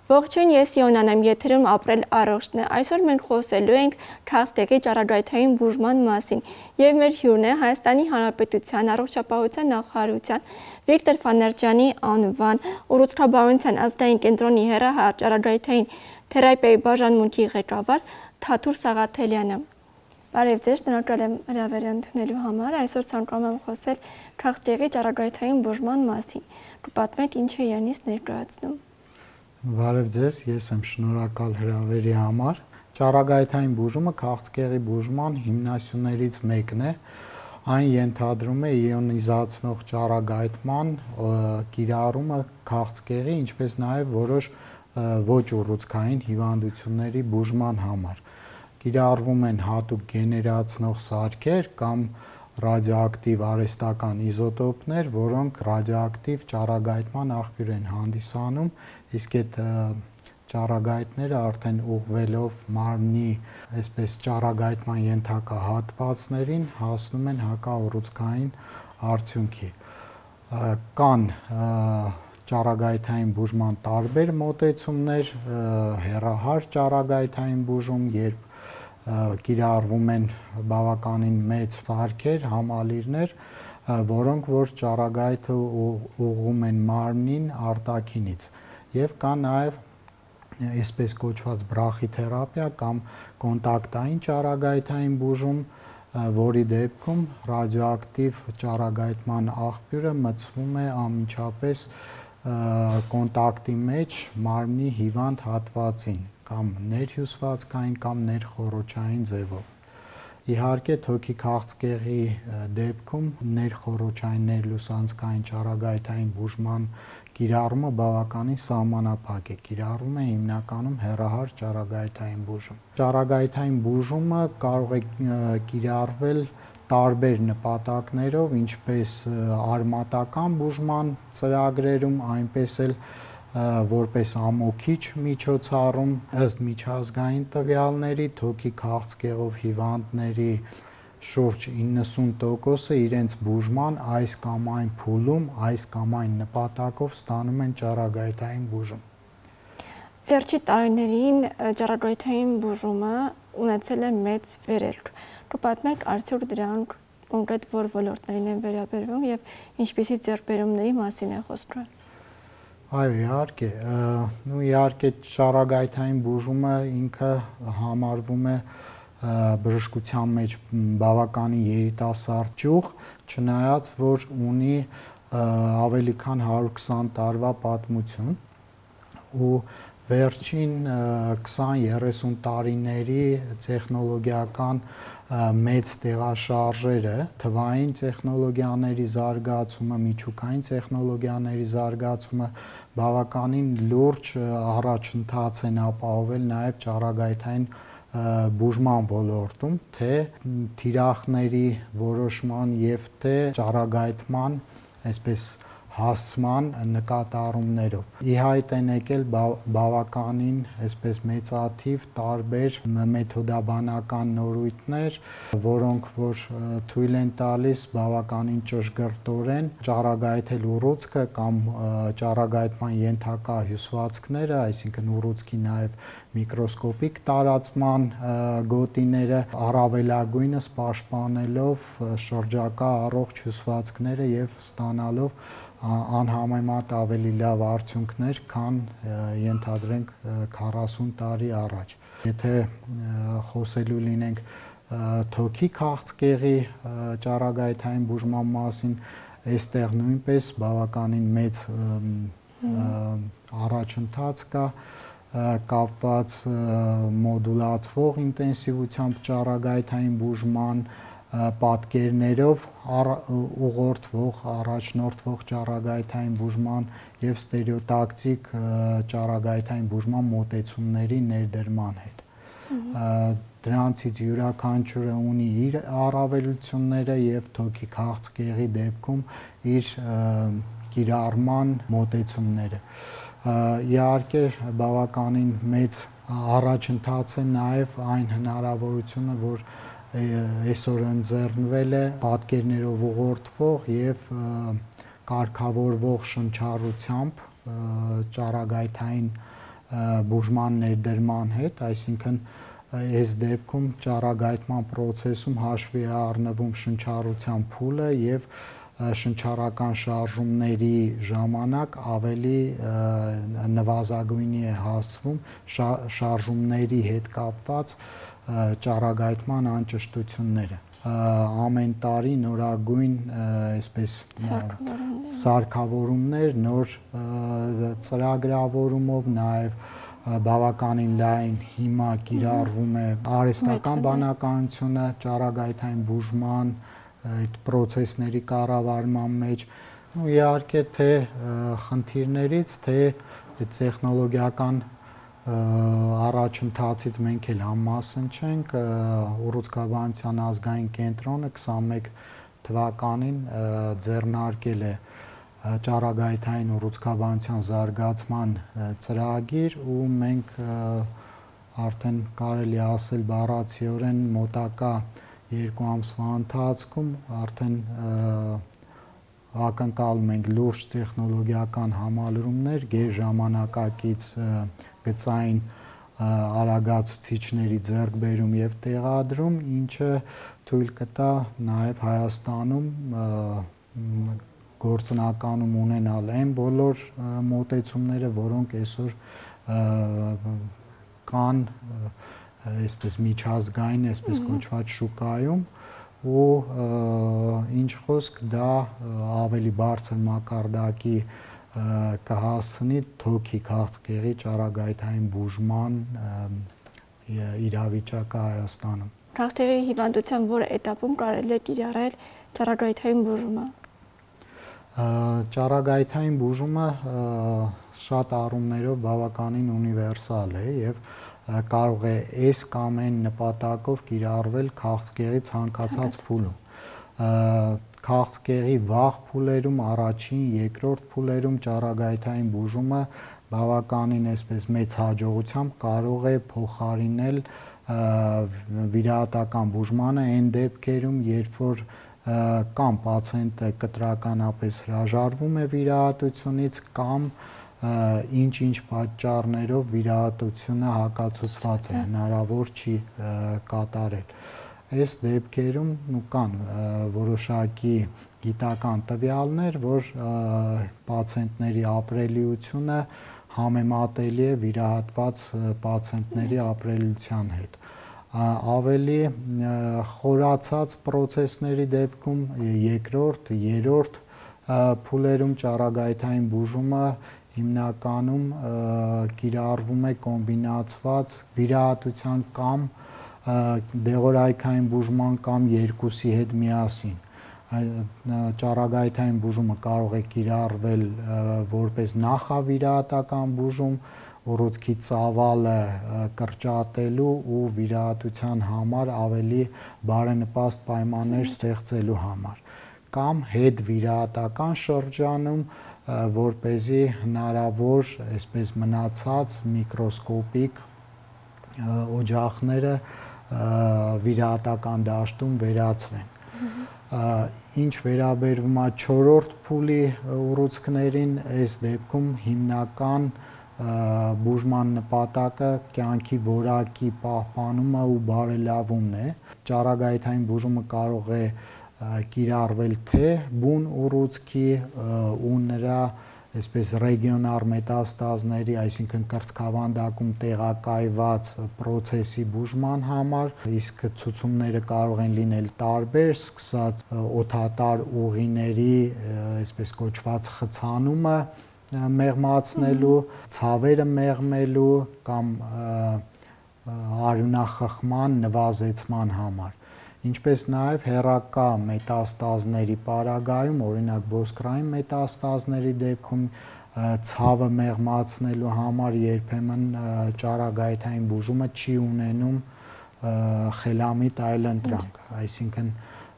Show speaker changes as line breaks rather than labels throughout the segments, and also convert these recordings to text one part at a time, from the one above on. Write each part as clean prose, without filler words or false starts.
Ողջույն, ես Իոնան եմ, եթերում ապրել առողջն է։ Այսօր մենք խոսելու ենք քաղցկեղի ճառագայթային բուժման մասին, եւ մեր հյուրն է Հայաստանի Հանրապետության առողջապահության նախարարության Վիկտոր Ֆաներջյանի անվան ուռուցքաբանության ազգային կենտրոնի հեռահար ճառագայթային թերապիայի բաժանմունքի ղեկավար Թաթուր Սաղաթելյանը։ Բարև ձեզ, շնորհակալ եմ հրավերը ընդունելու համար։ Այսօր ցանկանում եմ խոսել քաղցկեղի ճառագայթային բուժման մասին։ Պատմեք, ինչ է յանից ներկայացնում։
Բարև ձեզ, ես եմ շնորհակալ հրավերի համար։ Ճառագայթային բուժումը քաղցկեղի բուժման հիմնասյուներից մեկն է։ Այն ենթադրում է իոնիզացնող ճառագայթման կիրառումը քաղցկեղի, ինչպես նաև որոշ ոչ ուռուցքային հիվանդությունների բուժման համար։ Կիրառվում են հատուկ գեներացնող սարքեր կամ ռադիոակտիվ արհեստական իզոտոպներ, որոնք ռադիոակտիվ ճառագայթման աղբյուր են հանդիսանում, իսկ այդ ճառագայթները արդեն ուղղվելով մարմնի այսպես ճառագայթման ենթակա հատվածներին հասնում են հակաուռուցքային արդյունքի։ Կան ճառագայթային բուժման տարբեր մոտեցումներ, հեռահար ճառագայթային բուժում, երբ կիրառվում են բավականին մեծ սարքեր, համալիրներ, որոնք որ ճառագայթը ուղղում են մարմնին արտաքինից, եւ կա նաեւ այսպես կոչված բրախիթերապիա կամ կոնտակտային ճառագայթային բուժում, որի դեպքում ռադիոակտիվ ճառագայթման աղբյուրը մտցվում է անմիջապես կոնտակտի մեջ մարմնի հիվանդ հատվածին կամ ներհյուսվածքային կամ ներխոռոչային ձևով։ Իհարկե թոքի քաղցկեղի դեպքում ներխոռոչային ներլուսանցքային ճառագայթային բուժման կիրառումը բավականին սահմանափակ է, կիրառվում է հիմնականում հեռահար ճառագայթային բուժում։ Ճառագայթային բուժումը կարող է կիրառվել տարբեր նպատակներով, ինչպես արմատական բուժման ծրագրերում, այնպես էլ որպես ամոքիչ միջոցառում, ըստ միջազգային տվյալների, թոքի քաղցկեղով հիվանդների շուրջ 90%-ը իրենց բուժման այս կամ այն փուլում, այս կամ այն նպատակով ստանում են ճառագայթային բուժում։
Վերջի տարիներին ճառագայթային բուժումը ունեցել է մեծ վերելք։ Պատմեք, արդյոք դրանք կոնկրետ որ ոլորտներին են վերաբերվում եւ ինչպիսի ձեռքբերումների մասին է խոսքը։
Այո, իհարկե, իհարկե ճառագայթային բուժումը ինքը համարվում է բժշկության մեջ բավականին երիտասարդ ճյուղ, չնայած որ ունի ավելի քան 120 տարվա պատմություն ու վերջին 20-30 տարիների տեխնոլոգիական մեծ տեղաշարժերը, թվային տեխնոլոգիաների զարգացումը, միջուկային տեխնոլոգիաների զարգացումը բավականին լուրջ առաջընթաց են ապահովել նաև ճառագայթային բուժման ոլորտում, թե թիրախների որոշման եւ թե ճառագայթման, այսպես հասցման նկատառումներով։ Ի հայտ են եկել բավականին այսպես մեծաթիվ տարբեր մեթոդաբանական նորույթներ, որոնք որ թույլ են տալիս բավականին ճշգրտորեն ճառագայթել ուռուցքը կամ ճառագայթման ենթակա հյուսվածքները, այսինքն ուռուցքի նաև միկրոսկոպիկ տարածման գոտիները, առավելագույնս պաշտպանելով շրջակա առողջ հյուսվածքները եւ ստանալով անհամեմատ ավելի լավ արդյունքներ, քան ենթադրենք 40 տարի առաջ։ Եթե խոսելու լինենք թոքի քաղցկեղի ճառագայթային բուժման մասին, այստեղ նույնպես բավականին մեծ առաջընթաց կա կապված մոդուլացվող ինտենսիվությամբ ճառագայթային բուժման պատկերներով ուղղորդվող, առաջնորդվող ճառագայթային բուժման եւ ստերեոտակտիկ ճառագայթային բուժման մոտեցումների ներդրման հետ։ Դրանցից յուրաքանչյուրը ունի իր առավելությունները եւ թոքի քաղցկեղի դեպքում իր կիրառման մոտեցումները։ Իհարկե բավականին մեծ առաջընթաց է նաեւ այն հնարավորությունը, որ այսօր ընձեռնվել է պատկերներով ուղղորդվող եւ կարգավորվող շնչառությամբ ճառագայթային բուժման ներդրման հետ, այսինքն այս դեպքում ճառագայթման process-ում հաշվի է առնվում շնչառության փուլը եւ շնչառական շարժումների ժամանակ ավելի նվազագույնի է հասվում շարժումների հետ կապված ճառագայթման անճշտությունները ամեն տարի նորագույն այսպես սարքավորումներ նոր ծրագրավորումով նաև բավականին լայն հիմա կիրառվում է արհեստական բանականությունը ճառագայթային բուժման այդ process-ների կառավարման մեջ ու իհարկե թե խնդիրներից թե տեխնոլոգիական առաջընթացից մենք էլ համասն չենք ուռուցքաբանության ազգային կենտրոնը 21 թվականին ձեռնարկել է ճառագայթային ուռուցքաբանության զարգացման ծրագիր ու մենք արդեն կարելի ասել բառացիորեն մոտակա 2 ամսվա ընթացքում արդեն ակնկալում ենք լուրջ տեխնոլոգիական համալրումներ գերժամանակակից գծային արագացուցիչների ձեռքբերում եւ տեղադրում, ինչը թույլ կտա նաեւ Հայաստանում գործնականում ունենալ այն բոլոր մոտեցումները, որոնք այսօր կան այսպես միջազգային, այսպես կոչված շուկայում ու ինչ խոսք դա ավելի բարձր մակարդակի կհասցնի թոքի քաղցկեղի ճառագայթային բուժման իրավիճակը Հայաստանում։
Քաղցկեղի հիվանդության որ էտապում կարելի է կիրառել ճառագայթային բուժումը։
Ճառագայթային բուժումը շատ առումներով բավականին ունիվերսալ է եւ կարող է այս կամ այն նպատակով կիրառվել քաղցկեղի ցանկացած փուլում։ Քաղցկեղի վաղ փուլերում, առաջին, երկրորդ փուլերում ճառագայթային բուժումը բավականին այսպես մեծ հաջողությամբ կարող է փոխարինել վիրահատական բուժմանը այն դեպքերում, երբ որ կամ պացիենտը կտրականապես հրաժարվում է վիրահատությունից կամ ինչ-ինչ պատճառներով վիրահատությունը հակացուցված է, հնարավոր չի կատարել։ Այս դեպքերում կան որոշակի գիտական տվյալներ, որ պացիենտների ապրելիությունը համեմատելի է վիրահատված պացիենտների ապրելիության հետ։ Ավելի խորացած process-ների դեպքում երկրորդ, երրորդ փուլերում ճառագայթային բուժումը հիմնականում կիրառվում է կոմբինացված վիրահատության կամ դեղորայքային բուժման կամ երկուսի հետ միասին։ Ճառագայթային բուժումը կարող է կիրառվել որպես նախավիրահատական բուժում, ուռուցքի ծավալը կրճատելու ու վիրահատության համար ավելի բարենպաստ պայմաններ ստեղծելու համար, կամ հետվիրահատական շրջանում, որպեսզի հնարավոր այսպես մնացած միկրոսկոպիկ օջախները վիրահատական դաշտում վերածվեն։ Ինչ վերաբերվում է 4-րդ փուլի ուռուցքներին, այս դեպքում հիմնական բուժման նպատակը կյանքի որակի պահպանումը ու բարելավումն է։ Ճառագայթային բուժումը կարող է կիրառվել թե բուն ուռուցքի ու նրա այսպես ռեգիոնալ մետաստազների, այսինքն կրծքավանդակում տեղակայված process-ի բուժման համար, իսկ ցուցումները կարող են լինել տարբեր, սկսած օդատար ուղիների, այսպես կոչված խցանումը մեղմացնելու, ցավերը մեղմելու կամ արյունախխման նվազեցման համար, ինչպես նաև հեռակա մետաստազների պարագայում, օրինակ ոսկրային մետաստազների դեպքում ցավը մեղմացնելու համար երբեմն ճառագայթային բուժումը չի ունենում խելամիտ այլընտրանք, այսինքն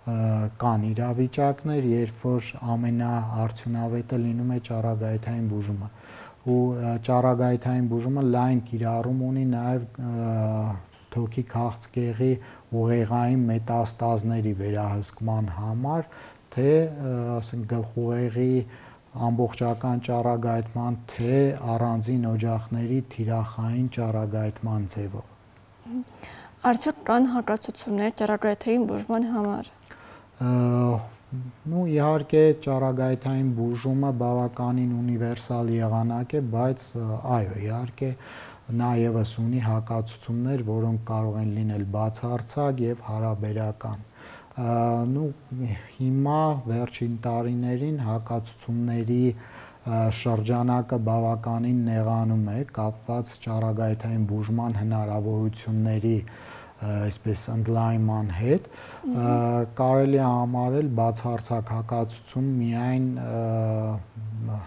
կան իրավիճակներ, երբ որ ամենաարդյունավետը լինում է ճառագայթային բուժումը ու ճառագայթային բուժումը լայն կիրառում ունի նաև թոքի քաղցկեղի ուղեղային մետաստազների վերահսկման համար, թե ասենք գլխուղեղի ամբողջական ճառագայթման, թե առանձին օջախների թիրախային ճառագայթման ձևով։
Արդյոք կան հակացություններ ճառագայթային բուժման համար։
Իհարկե ճառագայթային բուժումը բավականին ունիվերսալ եղանակ է, բայց այո, իհարկե նա ևս ունի հակացություններ, որոնք կարող են լինել բացարձակ եւ հարաբերական։ Հիմա վերջին տարիներին հակացությունների շրջանակը բավականին նեղանում է կապված ճառագայթային բուժման հնարավորությունների այսպես ընդլայնման հետ, կարելի է համարել բացարձակ հակացություն միայն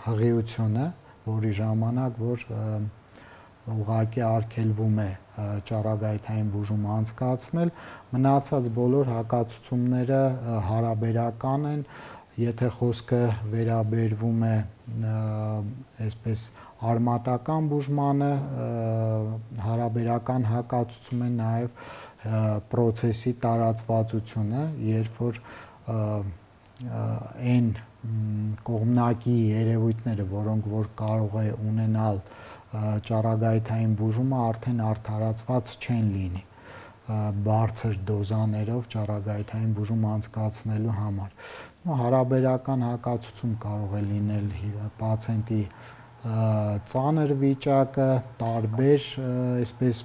հղիությունը, որի ժամանակ որ ուղղակի արգելվում է ճառագայթային բուժում անցկացնել, մնացած բոլոր հակացությունները հարաբերական են, եթե խոսքը վերաբերվում է այսպես արմատական բուժմանը, հարաբերական հակացում է նաև պրոցեսի տարածվածությունը, երբ որ այն կողմնակի երևույթները, որոնք որ կարող է ունենալ ճառագայթային բուժումը, արդեն արդարացված չեն լինի բարձր դոզաներով ճառագայթային բուժում անցկացնելու համար։ Հարաբերական հակացություն կարող է լինել պացիենտի ծանր վիճակը, տարբեր այսպես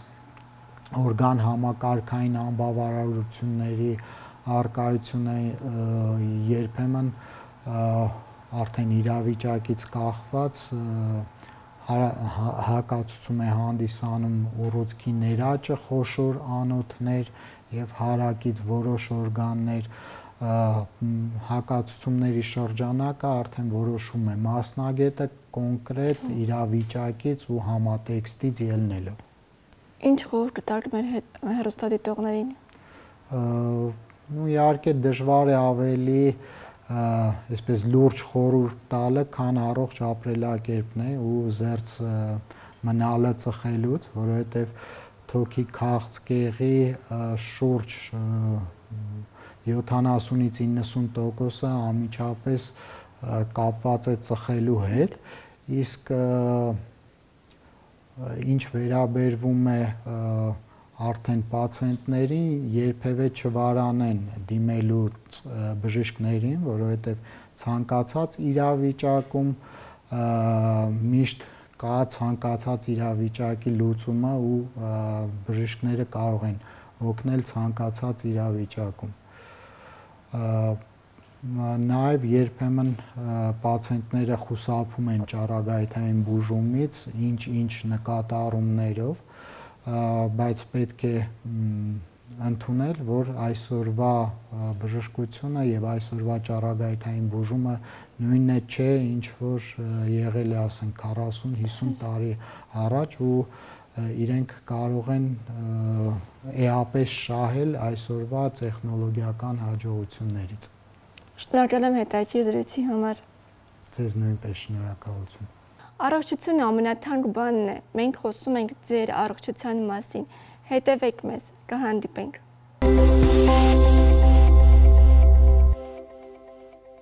օրգան համակարգային անբավարարությունների առկայությունը, երբեմն արդեն իրավիճակից կախված հակացում է հանդիսանում ուռուցքի ներաճը, խոշոր անոթներ եւ հարակից որոշ օրգաններ, հակացությունների շրջանակը արդեն որոշում է մասնագետը կոնկրետ իրավիճակից ու համատեքստից ելնելով։
Ինչ խորհուրդ կտաք մեր հեռուստադիտողներին։
Իհարկե դժվար է ավելի այսպես լուրջ խորհուրդ տալը, քան առողջ ապրելակերպն է ու զերծ մնալը ծխելուց, որովհետև թոքի քաղցկեղի շուրջ 70-ից 90%-ը անմիջապես կապված է ծխելու հետ, իսկ ինչ վերաբերվում է արդեն պացիենտներին, երբևէ չվարանեն դիմելու բժիշկներին, որովհետև ցանկացած իրավիճակում միշտ կա ցանկացած իրավիճակի լուծումը ու բժիշկները կարող են օգնել ցանկացած իրավիճակում։ Նաև երբեմն պացիենտները խուսափում են ճառագայթային բուժումից ինչ նկատառումներով, բայց պետք է ընդունել, որ այսօրվա բժշկությունը եւ այսօրվա ճառագայթային բուժումը նույնը չէ, ինչ որ եղել է, ասենք 40-50 տարի առաջ ու իրենք կարող են էապես շահել այսօրվա տեխնոլոգիական հաջողություններից։
Շնորհակալ եմ հետաքրքիր զրույցի համար։
Ձեզ նույնպես շնորհակալություն։
Առողջությունը ամենաթանկ բանն է։ Մենք խոսում ենք ձեր առողջության մասին։ Հետևեք մեզ, կհանդիպենք։